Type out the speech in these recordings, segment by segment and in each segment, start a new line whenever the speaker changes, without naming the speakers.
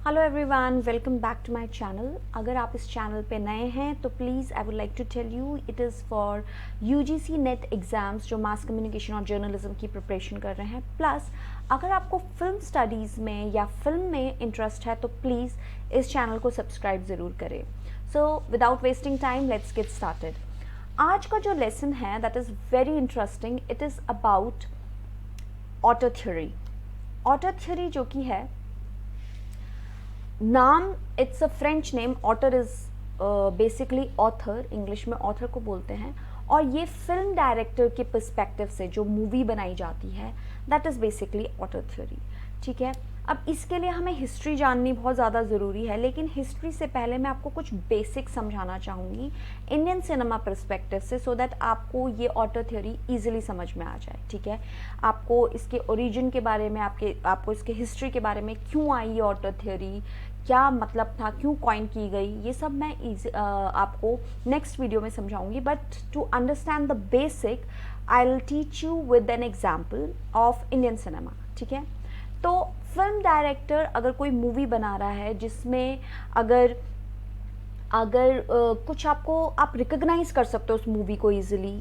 Hello everyone, welcome back to my channel. अगर आप इस चैनल पे नए हैं तो please I would like to tell you it is for UGC NET exams जो मास कम्युनिकेशन और जर्नलिज्म की प्रिपरेशन कर रहे हैं। प्लस अगर आपको फिल्म स्टडीज़ में या फिल्म में इंटरेस्ट है तो प्लीज़ इस चैनल को सब्सक्राइब ज़रूर करें। So without wasting time let's get started. आज का जो लेसन है that is very interesting. It is about auteur theory. Auteur theory जो कि है नाम, it's a French name. Auteur is basically author, English में ऑथर को बोलते हैं। और ये फिल्म डायरेक्टर के पर्सपेक्टिव से जो मूवी बनाई जाती है that is basically auteur theory. ठीक है, अब इसके लिए हमें हिस्ट्री जाननी बहुत ज़्यादा ज़रूरी है, लेकिन हिस्ट्री से पहले मैं आपको कुछ बेसिक समझाना चाहूँगी इंडियन सिनेमा पर्सपेक्टिव से, सो दैट आपको ये ऑटर थ्योरी ईजिली समझ में आ जाए। ठीक है, आपको इसके ओरिजिन के बारे में, आपको इसके हिस्ट्री के बारे में, क्यों आई ये ऑटर थ्योरी, क्या मतलब था, क्यों कॉइन की गई, ये सब मैं आपको नेक्स्ट वीडियो में समझाऊंगी। But to understand the basic I will teach you with an example of Indian cinema. ठीक है, तो फिल्म डायरेक्टर अगर कोई मूवी बना रहा है जिसमें अगर कुछ आप रिकग्नाइज कर सकते हो उस मूवी को easily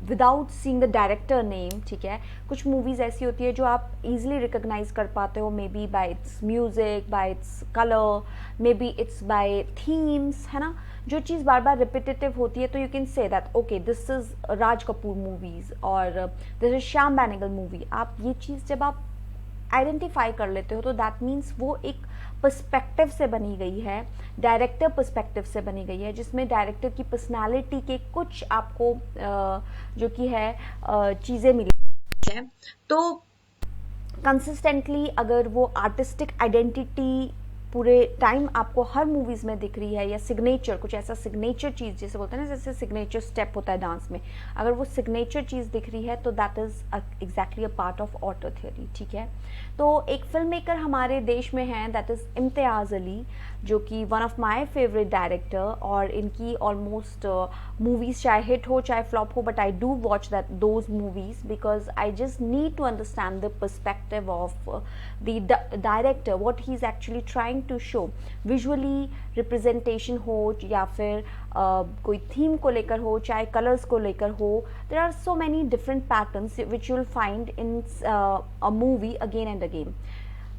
without seeing the director name. ठीक है, कुछ मूवीज़ ऐसी होती है जो आप इजीली रिकग्नाइज कर पाते हो, maybe by its music, by its colour, maybe its by themes, है ना। जो चीज़ बार बार रिपीटेटिव होती है तो you can say that okay this is Raj Kapoor movies और this is Shyam Benegal movie. आप ये चीज़ जब आप आइडेंटिफाई कर लेते हो तो दैट मीन्स वो एक पर्सपेक्टिव से बनी गई है, डायरेक्टर पर्सपेक्टिव से बनी गई है, जिसमें डायरेक्टर की पर्सनालिटी के कुछ आपको जो कि है चीज़ें मिली है। तो कंसिस्टेंटली अगर वो आर्टिस्टिक आइडेंटिटी पूरे टाइम आपको हर मूवीज़ में दिख रही है, या सिग्नेचर, कुछ ऐसा सिग्नेचर चीज़ जैसे बोलते हैं ना, जैसे सिग्नेचर स्टेप होता है डांस में, अगर वो सिग्नेचर चीज़ दिख रही है तो that is exactly a part of auteur theory. ठीक है, तो एक फिल्म मेकर हमारे देश में हैं दैट इज़ इम्तियाज़ अली, जो कि one of my favourite director, और इनकी ऑलमोस्ट मूवीज़ चाहे हिट हो चाहे फ्लॉप हो, but I do watch that those movies because I just need to understand the perspective of the director, what he is actually trying to show. Visually representation हो या फिर कोई theme को लेकर हो, चाहे कलर्स को लेकर हो, there are so many different patterns which you will find in a movie again and again.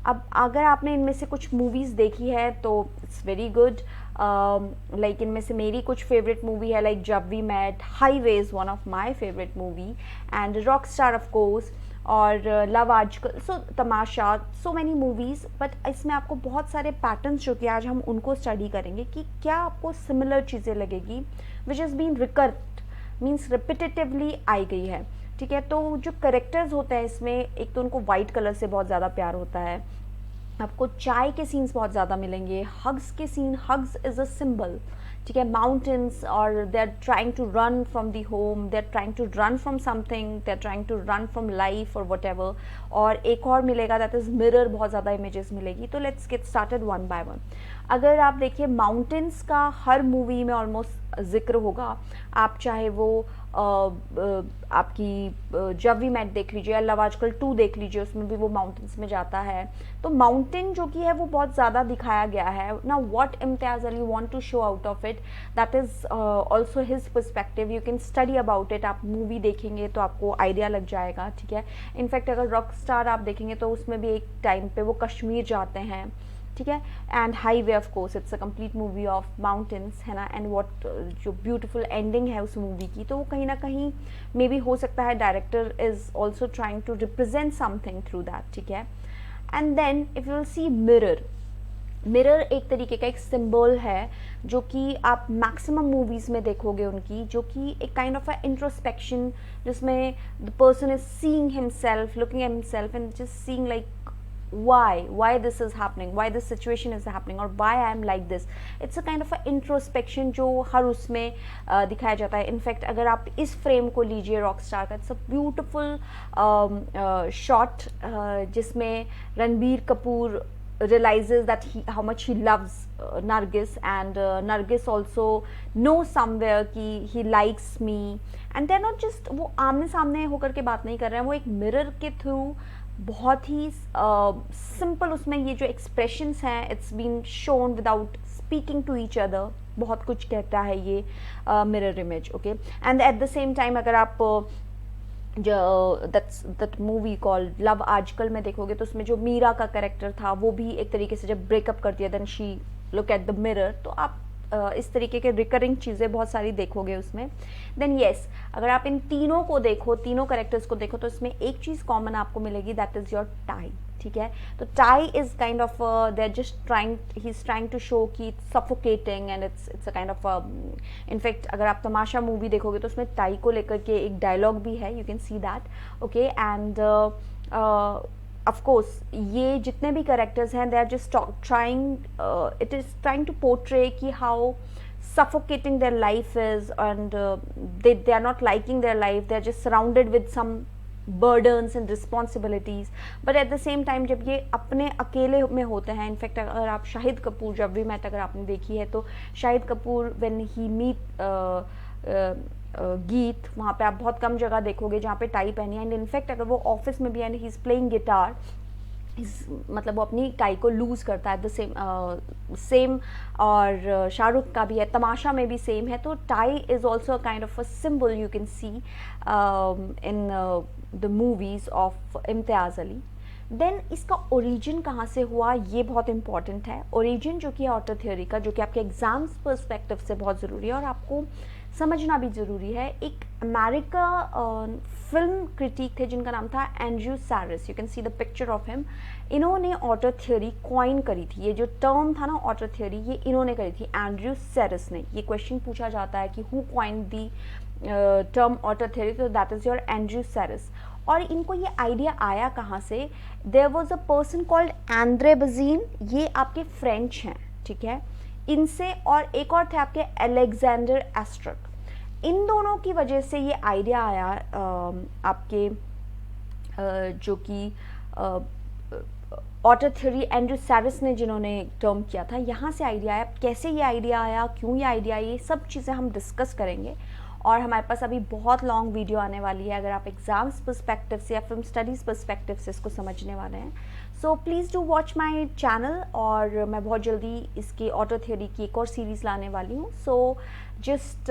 अब अगर आपने इनमें से कुछ मूवीज़ देखी है तो इट्स वेरी गुड। लाइक इनमें से मेरी कुछ फेवरेट मूवी है like Jab we met, highway is one of my favourite movie, and rock star of course, और love Aaj Kal, so Tamasha, so many movies. But इसमें आपको बहुत सारे पैटर्न्स जो कि आज हम उनको स्टडी करेंगे कि क्या आपको सिमिलर चीज़ें लगेगी which is been recurred, means repetitively आई गई है। ठीक है, तो जो करेक्टर्स होते हैं इसमें, एक तो उनको वाइट कलर से बहुत ज़्यादा प्यार होता है, आपको चाय के सीन्स बहुत ज़्यादा मिलेंगे, हग्स के scene, hugs is a symbol. ठीक है, माउंटेन्स, और they are trying to run from the home, they are trying to run from something, they are trying to run from life और वट एवर। और एक और मिलेगा that is mirror, बहुत ज़्यादा इमेजेस मिलेगी। तो let's get started one by one. अगर आप देखिए माउंटेन्स का हर मूवी में ऑलमोस्ट जिक्र होगा, आप चाहे वो आपकी जब वी मेट देख लीजिए या लव आजकल 2 देख लीजिए, उसमें भी वो माउंटेन्स में जाता है। तो माउंटेन जो कि है वो बहुत ज़्यादा दिखाया गया है ना। What Imtiaz Ali want to show out of it, that is also his perspective. You can study about it, आप मूवी देखेंगे तो आपको आइडिया लग जाएगा। ठीक है, इनफैक्ट अगर रॉक स्टार आप देखेंगे तो उसमें भी एक टाइम पे वो कश्मीर जाते हैं। ठीक है, and highway of course it's a complete movie of mountains, है ना। एंड व्हाट जो ब्यूटीफुल एंडिंग है उस मूवी की, तो वो कहीं ना कहीं मे बी हो सकता है director is also trying to represent something through that. ठीक है, and then if you will see mirror, mirror एक तरीके का एक सिंबल है जो कि आप मैक्सिमम मूवीज़ में देखोगे उनकी, जो कि एक काइंड ऑफ अ इंट्रोस्पेक्शन, जिसमें the person is seeing himself, looking at himself and just seeing like why this is happening, why this situation is happening, or why I am like this. It's a kind of a introspection जो हर उसमें दिखाया जाता है। In fact अगर आप इस frame को लीजिए रॉक स्टार का, इट्स अ ब्यूटिफुल शॉट जिसमें Ranbir Kapoor realizes that how much he loves Nargis, and Nargis also knows somewhere कि he likes me, and they're not just, वो आमने सामने होकर के बात नहीं कर रहे हैं, वो एक मिरर के थ्रू बहुत ही सिंपल उसमें ये जो एक्सप्रेशंस हैं it's been shown without speaking to each other, बहुत कुछ कहता है ये mirror image, okay. And at the same time अगर आप जो दैट मूवी कॉल्ड लव आजकल में देखोगे तो उसमें जो मीरा का कैरेक्टर था वो भी एक तरीके से जब ब्रेकअप करती है then she look at the mirror, तो आप इस तरीके के रिकरिंग चीज़ें बहुत सारी देखोगे उसमें। देन येस, अगर आप इन तीनों को देखो, तीनों कैरेक्टर्स को देखो, तो इसमें एक चीज़ कॉमन आपको मिलेगी, दैट इज़ योर टाई, ठीक है। तो tie is kind of they are just trying, he is trying to show कि it's suffocating and it's a kind of in fact अगर आप तमाशा मूवी देखोगे तो उसमें टाई को लेकर के एक डायलॉग भी है, you can see that, okay. And of course ये जितने भी कैरेक्टर्स हैं they are just trying, it is trying to portray कि how suffocating their life is, and they are not liking their life, they are just surrounded with some burdens and responsibilities, but at the same time जब ये अपने अकेले में होते हैं, in fact अगर आप शाहिद कपूर जब भी मैट अगर आपने देखी है तो Shahid Kapoor when he meet Geet, वहाँ पे आप बहुत कम जगह देखोगे जहाँ पे टाई पहनी है, एंड इनफैक्ट अगर वो ऑफिस में भी and he is playing guitar, मतलब वो अपनी टाई को लूज़ करता है, द सेम और शाहरुख का भी है, तमाशा में भी सेम है। तो tie is also kind of a symbol you can see in the movies of Imtiaz Ali. Then इसका ओरिजिन कहाँ से हुआ ये बहुत इंपॉर्टेंट है। ओरिजिन जो कि है ऑटर थ्योरी का, जो कि आपके एग्जाम्स पर्सपेक्टिव से बहुत ज़रूरी है और आपको समझना भी ज़रूरी है। एक अमेरिका फिल्म क्रिटिक थे जिनका नाम था Andrew Sarris, you can see the picture of him. इन्होंने ऑटर थ्योरी कॉइन करी थी, ये जो टर्म था ना ऑटर थ्योरी, ये इन्होंने करी थी, एंड्रयू सैरिस ने। ये क्वेश्चन पूछा जाता है कि who coin the term auteur theory, तो that is your Andrew Sarris. और इनको ये आइडिया आया कहाँ से? There was a person called Andre Bazin, ये आपके फ्रेंच हैं, ठीक है, इनसे, और एक और थे आपके अलेक्जेंडर एस्ट्रक। इन दोनों की वजह से ये आइडिया आया आपके जो कि ऑटर थ्योरी एंड्रयू सैरिस ने जिन्होंने टर्म किया था, यहाँ से आइडिया आया। कैसे ये आइडिया आया, क्यों ये आइडिया, ये सब चीज़ें हम डिस्कस करेंगे। और हमारे पास अभी बहुत लॉन्ग वीडियो आने वाली है अगर आप एग्जाम्स पर्सपेक्टिव से या फिल्म स्टडीज़ पर्सपेक्टिव से इसको समझने वाले हैं। So please do watch my channel, और मैं बहुत जल्दी इसकी ऑटर थ्योरी की एक और सीरीज़ लाने वाली हूँ। So just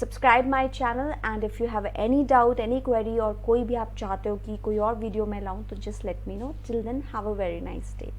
subscribe my channel, and if you have any doubt, any query, और कोई भी आप चाहते हो कि कोई और वीडियो मैं लाऊँ, तो just let me know. Till then have a very nice day.